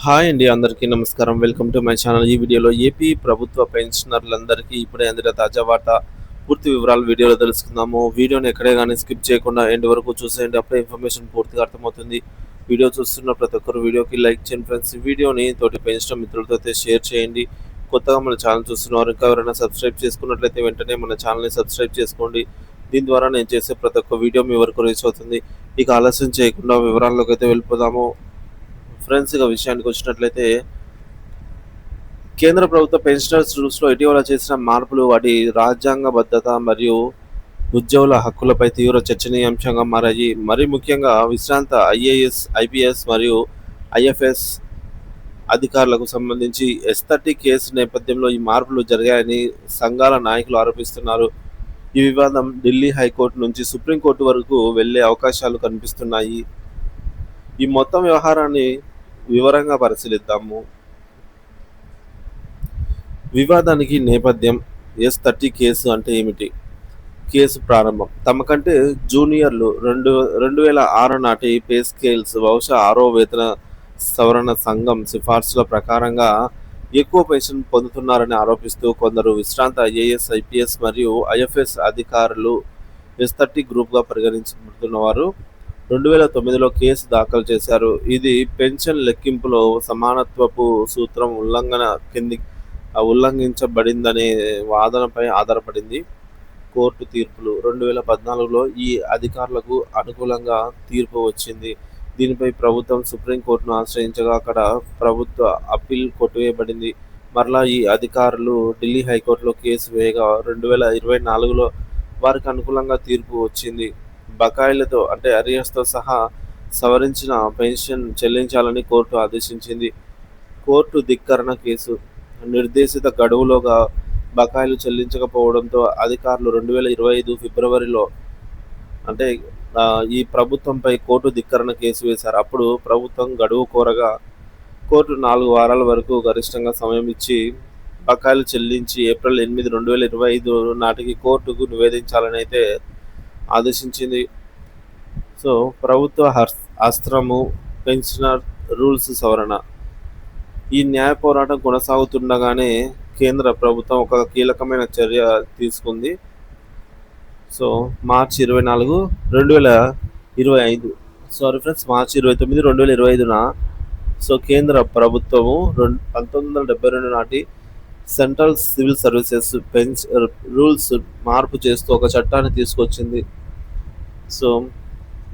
Hi అండి, అందరికీ నమస్కారం. Welcome to my channel. ఈ వీడియోలో ఏపీ ప్రభుత్వ పెన్షనర్లందరికీ ఇప్పుడే అందిన తాజా వార్త పూర్తి వివరాలు వీడియోలో తెలుసుకుందాము. వీడియోని ఎక్కడే కానీ స్కిప్ చేయకుండా ఎండ్ వరకు చూసేయండి. అప్పుడే ఇన్ఫర్మేషన్ పూర్తిగా అర్థమవుతుంది. వీడియో చూస్తున్న ప్రతి ఒక్కరు వీడియోకి లైక్ చేయండి ఫ్రెండ్స్. ఈ వీడియోని తోటి పెన్షన్ మిత్రులతో అయితే షేర్ చేయండి. కొత్తగా మన ఛానల్ చూస్తున్నవారు ఇంకా ఎవరైనా సబ్స్క్రైబ్ చేసుకున్నట్లయితే వెంటనే మన ఛానల్ని సబ్స్క్రైబ్ చేసుకోండి. దీని ద్వారా నేను చేసే ప్రతి ఒక్క వీడియో మీ వరకు రీచ్ అవుతుంది. ఇక ఆలస్యం చేయకుండా వివరాల్లోకి అయితే వెళ్ళిపోదాము. ఫ్రెండ్స్, ఇక విషయానికి వచ్చినట్లయితే కేంద్ర ప్రభుత్వ పెన్షనర్స్ రూల్స్లో ఇటీవల చేసిన మార్పులు వాటి రాజ్యాంగబద్ధత మరియు ఉద్యోగుల హక్కులపై తీవ్ర చర్చనీయాంశంగా మారాయి. మరీ ముఖ్యంగా విశ్రాంత ఐఏఎస్, ఐపీఎస్ మరియు ఐఎఫ్ఎస్ అధికారులకు సంబంధించి ఎస్-30 కేసు నేపథ్యంలో ఈ మార్పులు జరిగాయని సంఘాల నాయకులు ఆరోపిస్తున్నారు. ఈ వివాదం ఢిల్లీ హైకోర్టు నుంచి సుప్రీంకోర్టు వరకు వెళ్లే అవకాశాలు కనిపిస్తున్నాయి. ఈ మొత్తం వ్యవహారాన్ని వివరంగా పరిశీలిద్దాము. వివాదానికి నేపథ్యం ఎస్-30 కేసు అంటే ఏమిటి? కేసు ప్రారంభం తమ కంటే జూనియర్లు 2006 నాటి పే స్కేల్స్ బహుశా 6వ వేతన సవరణ సంఘం సిఫార్సుల ప్రకారంగా ఎక్కువ పెన్షన్ పొందుతున్నారని ఆరోపిస్తూ కొందరు విశ్రాంత ఐఏఎస్, ఐపీఎస్ మరియు ఐఎఫ్ఎస్ అధికారులు ఎస్-30 గ్రూప్గా పరిగణించబడుతున్నవారు 2009లో కేసు దాఖలు చేశారు. ఇది పెన్షన్ లెక్కింపులో సమానత్వపు సూత్రం ఉల్లంఘించబడిందనే వాదనపై ఆధారపడింది. కోర్టు తీర్పులు 2014లో ఈ అధికారులకు అనుకూలంగా తీర్పు వచ్చింది. దీనిపై ప్రభుత్వం సుప్రీంకోర్టును ఆశ్రయించగా అక్కడ ప్రభుత్వ అప్పీల్ కొట్టివేయబడింది. మరలా ఈ అధికారులు ఢిల్లీ హైకోర్టులో కేసు వేయగా 2024లో వారికి అనుకూలంగా తీర్పు వచ్చింది. బకాయిలతో అంటే అరియర్స్తో సహా సవరించిన పెన్షన్ చెల్లించాలని కోర్టు ఆదేశించింది. కోర్టు ధిక్కరణ కేసు నిర్దేశిత గడువులోగా బకాయిలు చెల్లించకపోవడంతో అధికారులు 2025 ఫిబ్రవరిలో అంటే ఈ ప్రభుత్వంపై కోర్టు ధిక్కరణ కేసు వేశారు. అప్పుడు ప్రభుత్వం గడువు కోరగా కోర్టు 4 వారాల వరకు గరిష్టంగా సమయం ఇచ్చి బకాయిలు చెల్లించి ఏప్రిల్ 8, 2025 నాటికి కోర్టుకు నివేదించాలని అయితే ఆదేశించింది. సో ప్రభుత్వ అస్త్రము పెన్షనర్ రూల్స్ సవరణ. ఈ న్యాయ పోరాటం కొనసాగుతుండగానే కేంద్ర ప్రభుత్వం ఒక కీలకమైన చర్య తీసుకుంది. సో మార్చి 24, 2025 సారీ ఫ్రెండ్స్ మార్చి 29, 2025న సో కేంద్ర ప్రభుత్వము 1972 నాటి సెంట్రల్ సివిల్ సర్వీసెస్ రూల్స్ మార్పు చేస్తూ ఒక చట్టాన్ని తీసుకొచ్చింది. సో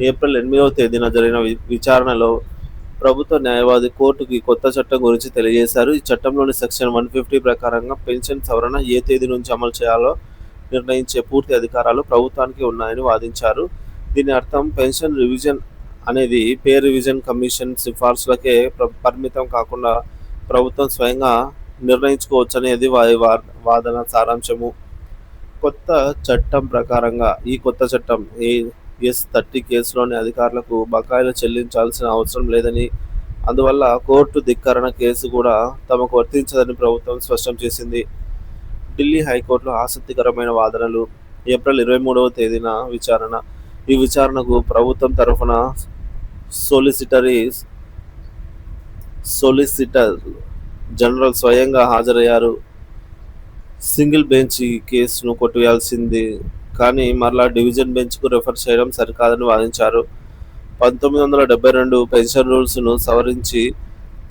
ఏప్రిల్ 8వ తేదీన జరిగిన విచారణలో ప్రభుత్వ న్యాయవాది కోర్టుకి కొత్త చట్టం గురించి తెలియజేశారు. ఈ చట్టంలోని సెక్షన్ 150 ప్రకారంగా పెన్షన్ సవరణ ఏ తేదీ నుంచి అమలు చేయాలో నిర్ణయించే పూర్తి అధికారాలు ప్రభుత్వానికి ఉన్నాయని వాదించారు. దీని అర్థం పెన్షన్ రివిజన్ అనేది పే రివిజన్ కమిషన్ సిఫార్సులకే పరిమితం కాకుండా ప్రభుత్వం స్వయంగా నిర్ణయించుకోవచ్చనేది వారి వాదన సారాంశము. కొత్త చట్టం ప్రకారంగా ఈ కొత్త చట్టం ఎస్-30 కేసులోని అధికారులకు బకాయిలు చెల్లించాల్సిన అవసరం లేదని, అందువల్ల కోర్టు ధిక్కరణ కేసు కూడా తమకు వర్తించదని ప్రభుత్వం స్పష్టం చేసింది. ఢిల్లీ హైకోర్టులో ఆసక్తికరమైన వాదనలు. ఏప్రిల్ 23వ తేదీన విచారణ. ఈ విచారణకు ప్రభుత్వం తరఫున సొలిసిటర్ జనరల్ స్వయంగా హాజరయ్యారు. సింగిల్ బెంచ్ ఈ కేసును కొట్టివేయాల్సింది కానీ మరలా డివిజన్ బెంచ్కు రెఫర్ చేయడం సరికాదని వాదించారు. 1972 పెన్షన్ రూల్స్ను సవరించి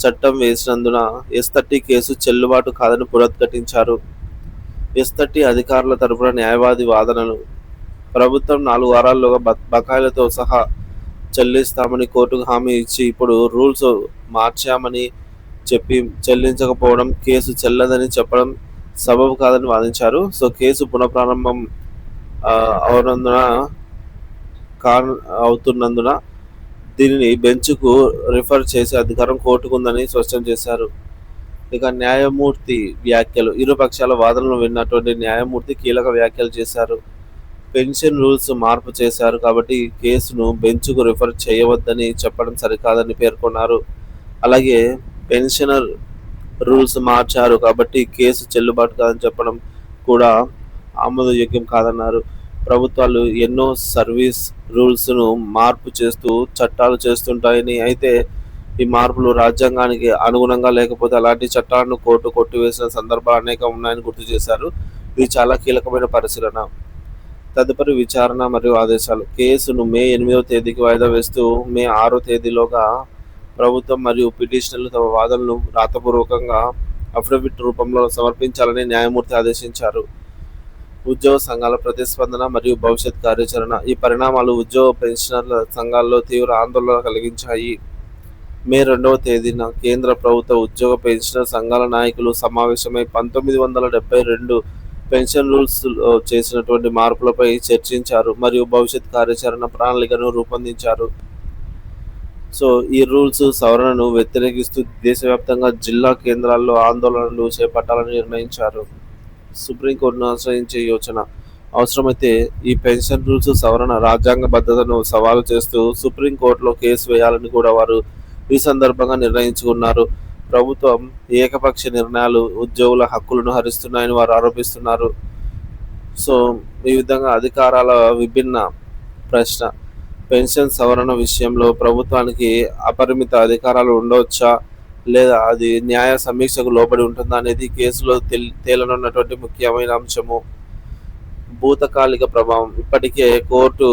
చట్టం వేసినందున ఎస్-30 కేసు చెల్లుబాటు కాదని పునరుద్ఘాటించారు. ఎస్-30 అధికారుల తరపున న్యాయవాది వాదనలు. ప్రభుత్వం 4 వారాల్లోగా బకాయిలతో సహా చెల్లిస్తామని కోర్టుకు హామీ ఇచ్చి ఇప్పుడు రూల్స్ మార్చామని చెప్పి చెల్లించకపోవడం కేసు చెల్లదని చెప్పడం సబబు కాదని వాదించారు. సో కేసు పునఃప్రారంభం అవుతున్నందున దీనిని బెంచ్కు రిఫర్ చేసే అధికారం కోర్టుకుందని స్పష్టం చేశారు. ఇక న్యాయమూర్తి వ్యాఖ్యలు. ఇరు పక్షాల వాదనలు విన్నటువంటి న్యాయమూర్తి కీలక వ్యాఖ్యలు చేశారు. పెన్షన్ రూల్స్ మార్పు చేశారు కాబట్టి కేసును బెంచ్కు రిఫర్ చేయవద్దని చెప్పడం సరికాదని పేర్కొన్నారు. అలాగే పెన్షనర్ రూల్స్ మార్చారు కాబట్టి కేసు చెల్లుబాటు కాదని చెప్పడం కూడా ఆమోదయోగ్యం కాదన్నారు. ప్రభుత్వాలు ఎన్నో సర్వీస్ రూల్స్ను మార్పు చేస్తూ చట్టాలు చేస్తుంటాయని, అయితే ఈ మార్పులు రాజ్యాంగానికి అనుగుణంగా లేకపోతే అలాంటి చట్టాలను కోర్టు కొట్టివేసిన సందర్భాలు అనేకం ఉన్నాయని గుర్తు చేశారు. ఇది చాలా కీలకమైన పరిశీలన. తదుపరి విచారణ మరియు ఆదేశాలు. కేసును మే 8వ తేదీకి వాయిదా వేస్తూ మే 6వ తేదీలోగా ప్రభుత్వం మరియు పిటిషనర్లు తమ వాదనలు రాతపూర్వకంగా అఫిడవిట్ రూపంలో సమర్పించాలని న్యాయమూర్తి ఆదేశించారు. ఉద్యోగ సంఘాల ప్రతిస్పందన మరియు భవిష్యత్ కార్యాచరణ. ఈ పరిణామాలు ఉద్యోగ పెన్షనర్ల సంఘాల్లో తీవ్ర ఆందోళన కలిగించాయి. మే 2వ తేదీన కేంద్ర ప్రభుత్వ ఉద్యోగ పెన్షనర్ సంఘాల నాయకులు సమావేశమై 1972 పెన్షన్ రూల్స్లో చేసినటువంటి మార్పులపై చర్చించారు మరియు భవిష్యత్ కార్యాచరణ ప్రణాళికను రూపొందించారు. సో ఈ రూల్స్ సవరణను వ్యతిరేకిస్తూ దేశవ్యాప్తంగా జిల్లా కేంద్రాల్లో ఆందోళనలు చేపట్టాలని నిర్ణయించారు. సుప్రీంకోర్టును ఆశ్రయించే యోచన. అవసరమైతే ఈ పెన్షన్ రూల్స్ సవరణ రాజ్యాంగబద్ధతను సవాలు చేస్తూ సుప్రీంకోర్టులో కేసు వేయాలని కూడా వారు ఈ సందర్భంగా నిర్ణయించుకున్నారు. ప్రభుత్వం ఏకపక్ష నిర్ణయాలు ఉద్యోగుల హక్కులను హరిస్తున్నాయని వారు ఆరోపిస్తున్నారు. సో ఈ విధంగా అధికారాల విభిన్న ప్రశ్న. పెన్షన్ సవరణ విషయంలో ప్రభుత్వానికి అపరిమిత అధికారాలు ఉండవచ్చా లేదా అది న్యాయ సమీక్షకు లోబడి ఉంటుందా అనేది కేసులో తేలనున్నటువంటి ముఖ్యమైన అంశము. భూతకాలిక ప్రభావం. ఇప్పటికే కోర్టు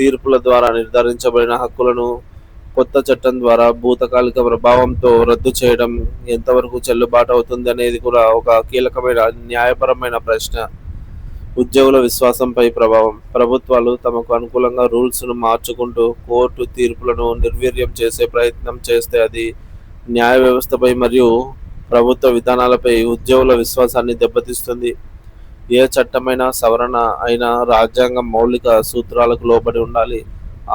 తీర్పుల ద్వారా నిర్ధారించబడిన హక్కులను కొత్త చట్టం ద్వారా భూతకాలిక ప్రభావంతో రద్దు చేయడం ఎంతవరకు చెల్లుబాటు అవుతుంది అనేది కూడా ఒక కీలకమైన న్యాయపరమైన ప్రశ్న. ఉద్యోగుల విశ్వాసంపై ప్రభావం. ప్రభుత్వాలు తమకు అనుకూలంగా రూల్స్ను మార్చుకుంటూ కోర్టు తీర్పులను నిర్వీర్యం చేసే ప్రయత్నం చేస్తే అది న్యాయ వ్యవస్థపై మరియు ప్రభుత్వ విధానాలపై ఉద్యోగుల విశ్వాసాన్ని దెబ్బతీస్తుంది. ఏ చట్టమైన సవరణ అయినా రాజ్యాంగం మౌలిక సూత్రాలకు లోబడి ఉండాలి.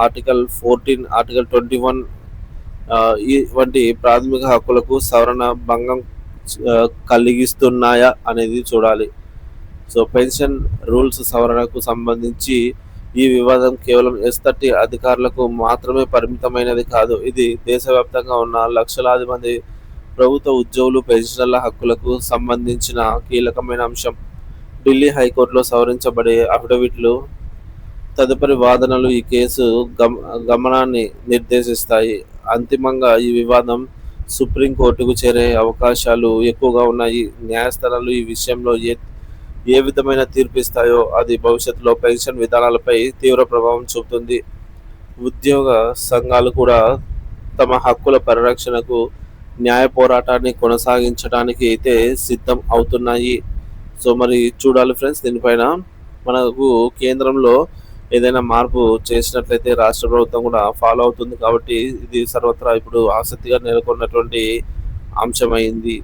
ఆర్టికల్ 14, ఆర్టికల్ 21 వంటి ప్రాథమిక హక్కులకు సవరణ భంగం కలిగిస్తున్నాయా అనేది చూడాలి. సో పెన్షన్ రూల్స్ సవరణకు సంబంధించి ఈ వివాదం కేవలం S30 అధికారులకు మాత్రమే పరిమితమైనది కాదు. ఇది దేశవ్యాప్తంగా ఉన్న లక్షలాది మంది ప్రభుత్వ ఉద్యోగులు పెన్షనర్ల హక్కులకు సంబంధించిన కీలకమైన అంశం. ఢిల్లీ హైకోర్టులో సవరించబడే అఫిడవిట్లు తదుపరి వాదనలు ఈ కేసు గమనాన్ని నిర్దేశిస్తాయి. అంతిమంగా ఈ వివాదం సుప్రీంకోర్టుకు చేరే అవకాశాలు ఎక్కువగా ఉన్నాయి. న్యాయస్థానాలు ఈ విషయంలో ఏ విధమైన తీర్పు ఇస్తాయో అది భవిష్యత్తులో పెన్షన్ విధానాలపై తీవ్ర ప్రభావం చూపుతుంది. ఉద్యోగ సంఘాలు కూడా తమ హక్కుల పరిరక్షణకు న్యాయ పోరాటాన్ని కొనసాగించడానికి అయితే సిద్ధం అవుతున్నాయి. సో మరి చూడాలి ఫ్రెండ్స్, దీనిపైన మనకు కేంద్రంలో ఏదైనా మార్పు చేసినట్లయితే రాష్ట్ర ప్రభుత్వం కూడా ఫాలో అవుతుంది. కాబట్టి ఇది సర్వత్రా ఇప్పుడు ఆసక్తిగా నెలకొన్నటువంటి అంశమైంది.